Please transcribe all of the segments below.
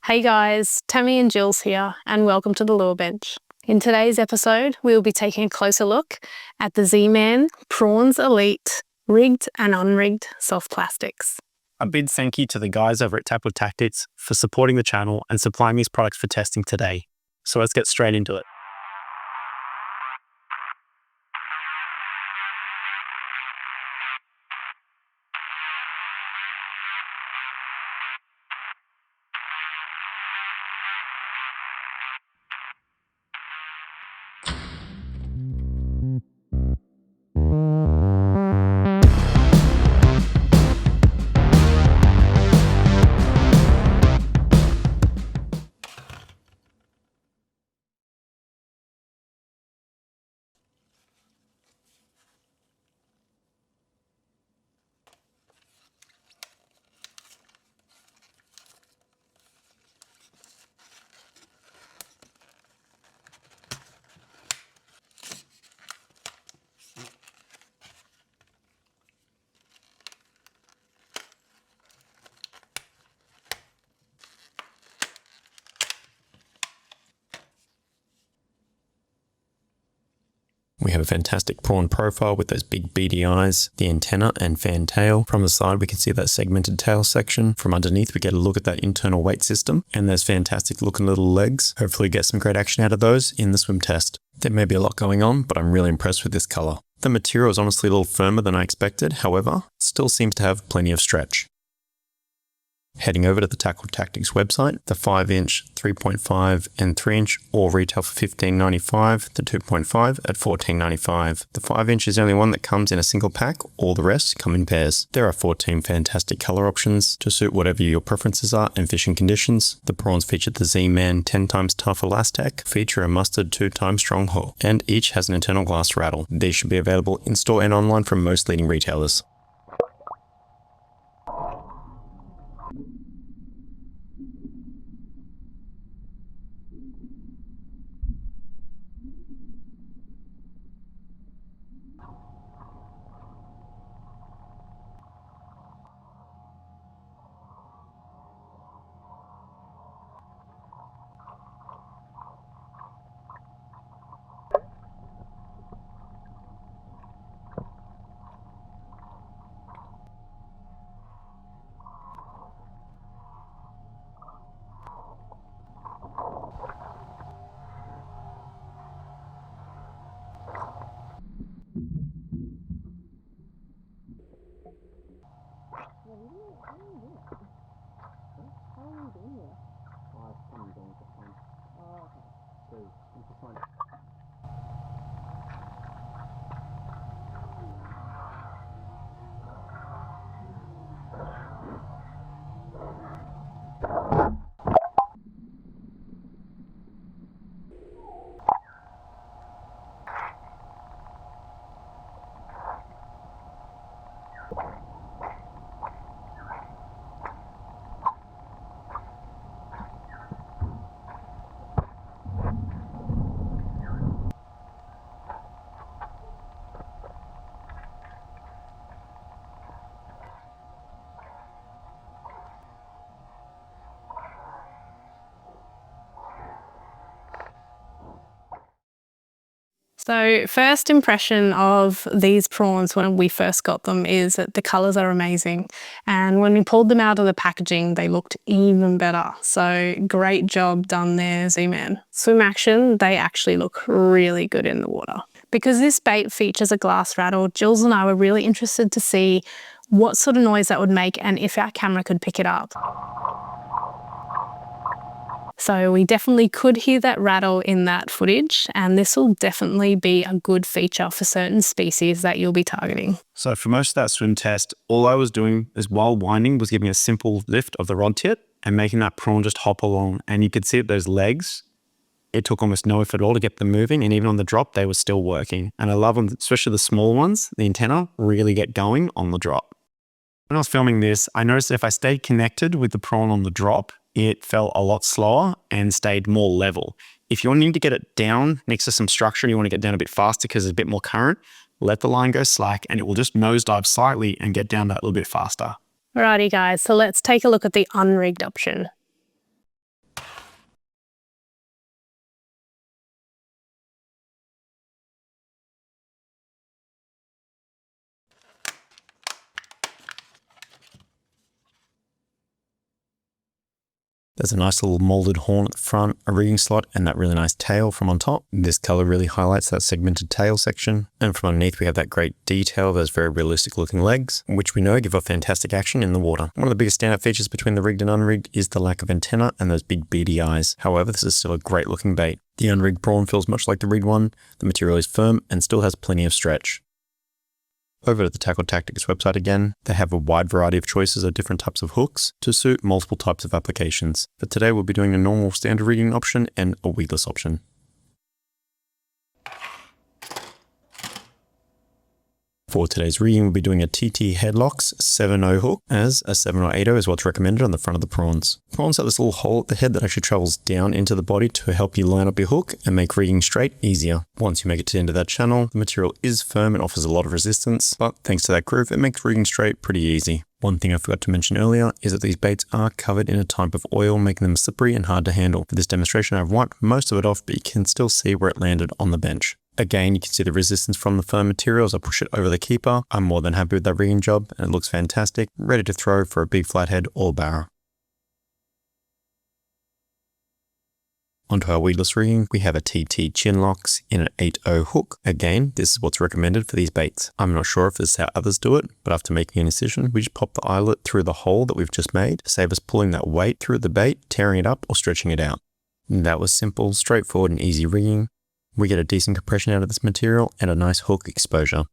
Hey guys, Tammy and Jill's here, and welcome to the Lure Bench. In today's episode, we will be taking a closer look at the Zman PrawnZ Elite rigged and unrigged soft plastics. A big thank you to the guys over at Tackle Tactics for supporting the channel and supplying these products for testing today. So let's get straight into it. We have a fantastic prawn profile with those big beady eyes, the antenna and fan tail. From the side we can see that segmented tail section. From underneath we get a look at that internal weight system and those fantastic looking little legs. Hopefully get some great action out of those in the swim test. There may be a lot going on, but I'm really impressed with this colour. The material is honestly a little firmer than I expected, however, it still seems to have plenty of stretch. Heading over to the Tackle Tactics website, the 5-inch, 3.5 and 3-inch all retail for $15.95, the 2.5 at $14.95. The 5-inch is the only one that comes in a single pack, all the rest come in pairs. There are 14 fantastic colour options to suit whatever your preferences are and fishing conditions. The prawns feature the Z-Man 10 times tough Elastec, feature a mustard 2 times strong hook, and each has an internal glass rattle. These should be available in store and online from most leading retailers. So first impression of these prawns when we first got them is that the colours are amazing, and when we pulled them out of the packaging they looked even better. So great job done there, Z-Man. Swim action, they actually look really good in the water. Because this bait features a glass rattle, Jules and I were really interested to see what sort of noise that would make and if our camera could pick it up. So we definitely could hear that rattle in that footage, and this will definitely be a good feature for certain species that you'll be targeting. So for most of that swim test, all I was doing is while winding was giving a simple lift of the rod tip and making that prawn just hop along. And you could see that those legs, it took almost no effort at all to get them moving, and even on the drop they were still working. And I love them, especially the small ones, the antenna really get going on the drop. When I was filming this, I noticed that if I stayed connected with the prawn on the drop, it felt a lot slower and stayed more level. If you're wanting to get it down next to some structure and you want to get down a bit faster because there's a bit more current, let the line go slack and it will just nosedive slightly and get down that little bit faster. Alrighty guys, so let's take a look at the unrigged option. There's a nice little molded horn at the front, a rigging slot, and that really nice tail from on top. This color really highlights that segmented tail section. And from underneath, we have that great detail, those very realistic looking legs, which we know give off fantastic action in the water. One of the biggest standout features between the rigged and unrigged is the lack of antenna and those big beady eyes. However, this is still a great looking bait. The unrigged prawn feels much like the rigged one. The material is firm and still has plenty of stretch. Over to the Tackle Tactics website again, they have a wide variety of choices of different types of hooks to suit multiple types of applications. But today we'll be doing a normal standard rigging option and a weedless option. For today's rigging, we'll be doing a TT Headlocks 7.0 hook, as a 7 or 8.0 is what's recommended on the front of the prawns. Prawns have this little hole at the head that actually travels down into the body to help you line up your hook and make rigging straight easier. Once you make it to the end of that channel, the material is firm and offers a lot of resistance, but thanks to that groove, it makes rigging straight pretty easy. One thing I forgot to mention earlier is that these baits are covered in a type of oil, making them slippery and hard to handle. For this demonstration, I've wiped most of it off, but you can still see where it landed on the bench. Again, you can see the resistance from the firm material as I push it over the keeper. I'm more than happy with that rigging job, and it looks fantastic, ready to throw for a big flathead or barra. Onto our weedless rigging, we have a TT Chinlocks in an 8.0 hook. Again, this is what's recommended for these baits. I'm not sure if this is how others do it, but after making an incision, we just pop the eyelet through the hole that we've just made to save us pulling that weight through the bait, tearing it up or stretching it out. And that was simple, straightforward and easy rigging. We get a decent compression out of this material and a nice hook exposure.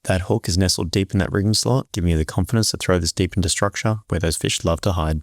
That hook is nestled deep in that rigging slot, giving you the confidence to throw this deep into structure where those fish love to hide.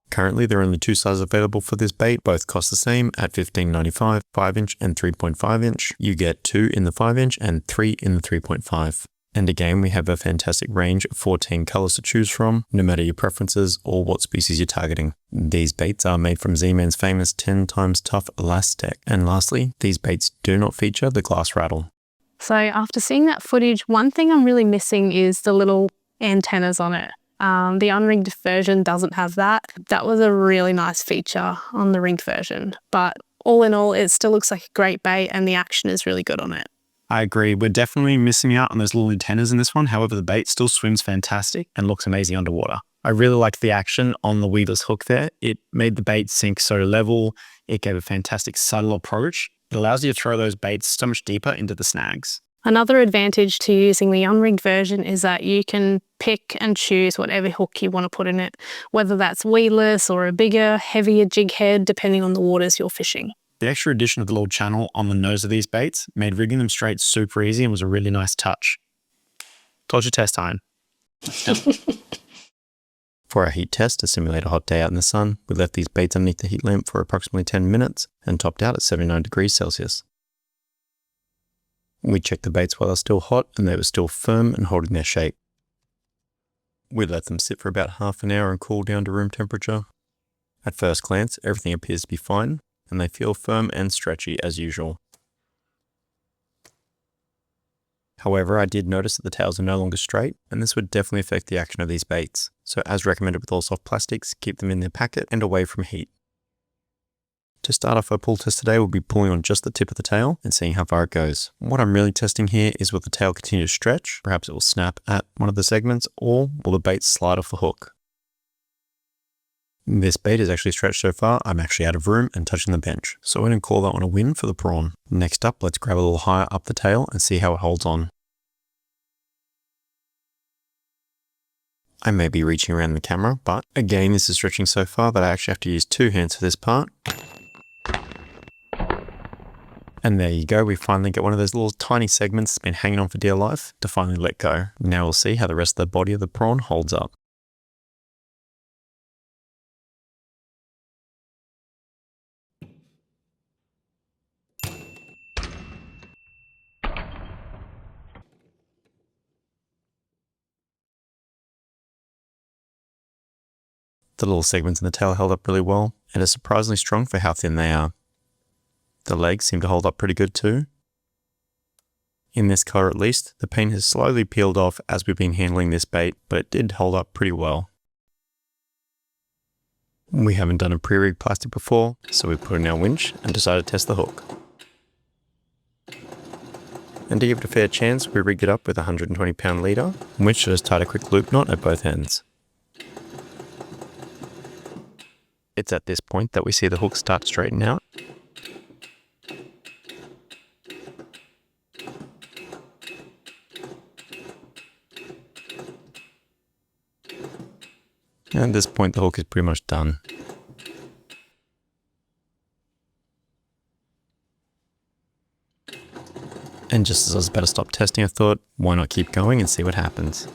Currently, there are only two sizes available for this bait. Both cost the same at $15.95, 5-inch and 3.5-inch. You get 2 in the 5-inch and 3 in the 3.5. And again, we have a fantastic range of 14 colors to choose from, no matter your preferences or what species you're targeting. These baits are made from Z-Man's famous 10 times tough Elastec. And lastly, these baits do not feature the glass rattle. So after seeing that footage, one thing I'm really missing is the little antennas on it. The unrigged version doesn't have that. That was a really nice feature on the rigged version. But all in all, it still looks like a great bait and the action is really good on it. I agree. We're definitely missing out on those little antennas in this one. However, the bait still swims fantastic and looks amazing underwater. I really liked the action on the weedless hook there. It made the bait sink so level. It gave a fantastic subtle approach. It allows you to throw those baits so much deeper into the snags. Another advantage to using the unrigged version is that you can pick and choose whatever hook you want to put in it, whether that's weedless or a bigger, heavier jig head, depending on the waters you're fishing. The extra addition of the little channel on the nose of these baits made rigging them straight super easy and was a really nice touch. Told you test time. For our heat test to simulate a hot day out in the sun, we left these baits underneath the heat lamp for approximately 10 minutes and topped out at 79 degrees Celsius. We checked the baits while they were still hot and they were still firm and holding their shape. We let them sit for about half an hour and cool down to room temperature. At first glance, everything appears to be fine and they feel firm and stretchy as usual. However, I did notice that the tails are no longer straight, and this would definitely affect the action of these baits. So as recommended with all soft plastics, keep them in their packet and away from heat. To start off our pull test today, we'll be pulling on just the tip of the tail and seeing how far it goes. What I'm really testing here is will the tail continue to stretch, perhaps it will snap at one of the segments, or will the bait slide off the hook. This bait is actually stretched so far, I'm actually out of room and touching the bench. So I'm going to call that one a win for the prawn. Next up, let's grab a little higher up the tail and see how it holds on. I may be reaching around the camera, but again, this is stretching so far that I actually have to use 2 hands for this part. And there you go, we finally get one of those little tiny segments that's been hanging on for dear life to finally let go. Now we'll see how the rest of the body of the prawn holds up. The little segments in the tail held up really well, and are surprisingly strong for how thin they are. The legs seem to hold up pretty good too. In this color at least, the paint has slowly peeled off as we've been handling this bait, but it did hold up pretty well. We haven't done a pre-rigged plastic before, so we put in our winch and decided to test the hook. And to give it a fair chance, we rigged it up with a 120-pound leader, which just tied a quick loop knot at both ends. It's at this point that we see the hook start to straighten out. And at this point the hook is pretty much done. And just as I was about to stop testing, I thought, why not keep going and see what happens?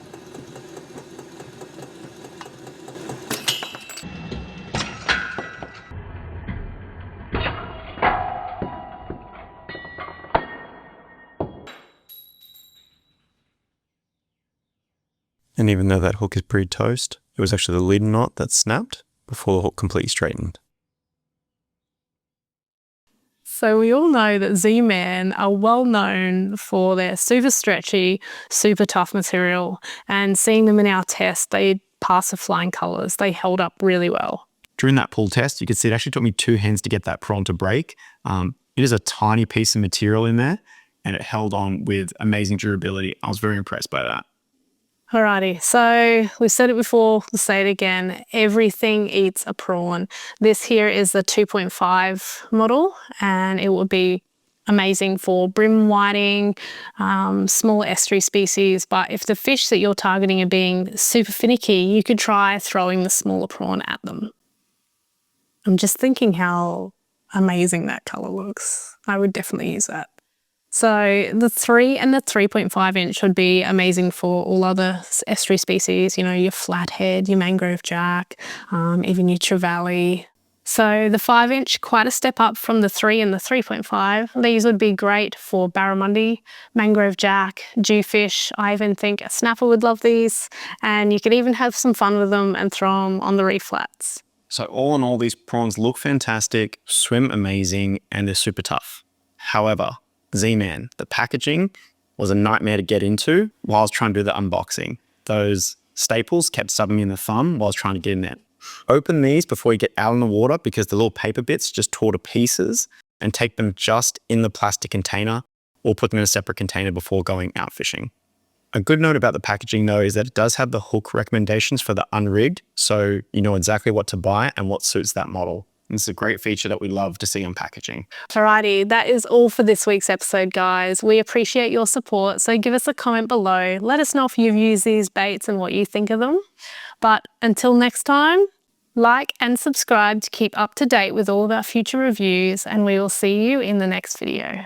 And even though that hook is pretty toast, it was actually the leader knot that snapped before the hook completely straightened. So we all know that Z-Man are well known for their super stretchy, super tough material, and seeing them in our test, they passed the flying colours. They held up really well. During that pull test, you can see it actually took me 2 hands to get that prawn to break. It is a tiny piece of material in there, and it held on with amazing durability. I was very impressed by that. Alrighty, so we've said it before, we'll say it again, everything eats a prawn. This here is the 2.5 model, and it would be amazing for brim whiting, small estuary species, but if the fish that you're targeting are being super finicky, you could try throwing the smaller prawn at them. I'm just thinking how amazing that colour looks. I would definitely use that. So the 3 and the 3.5 inch would be amazing for all other estuary species, you know, your flathead, your mangrove jack, even your trevally. So the 5 inch, quite a step up from the 3 and the 3.5. These would be great for barramundi, mangrove jack, jewfish. I even think a snapper would love these, and you could even have some fun with them and throw them on the reef flats. So all in all, these prawns look fantastic, swim amazing, and they're super tough. However, Z-Man, the packaging was a nightmare to get into while I was trying to do the unboxing. Those staples kept stubbing me in the thumb while I was trying to get in there. Open these before you get out in the water because the little paper bits just tore to pieces, and take them just in the plastic container or put them in a separate container before going out fishing. A good note about the packaging though is that it does have the hook recommendations for the unrigged, so you know exactly what to buy and what suits that model. It's a great feature that we love to see on packaging. Alrighty, that is all for this week's episode, guys. We appreciate your support, so give us a comment below. Let us know if you've used these baits and what you think of them. But until next time, like and subscribe to keep up to date with all of our future reviews, and we will see you in the next video.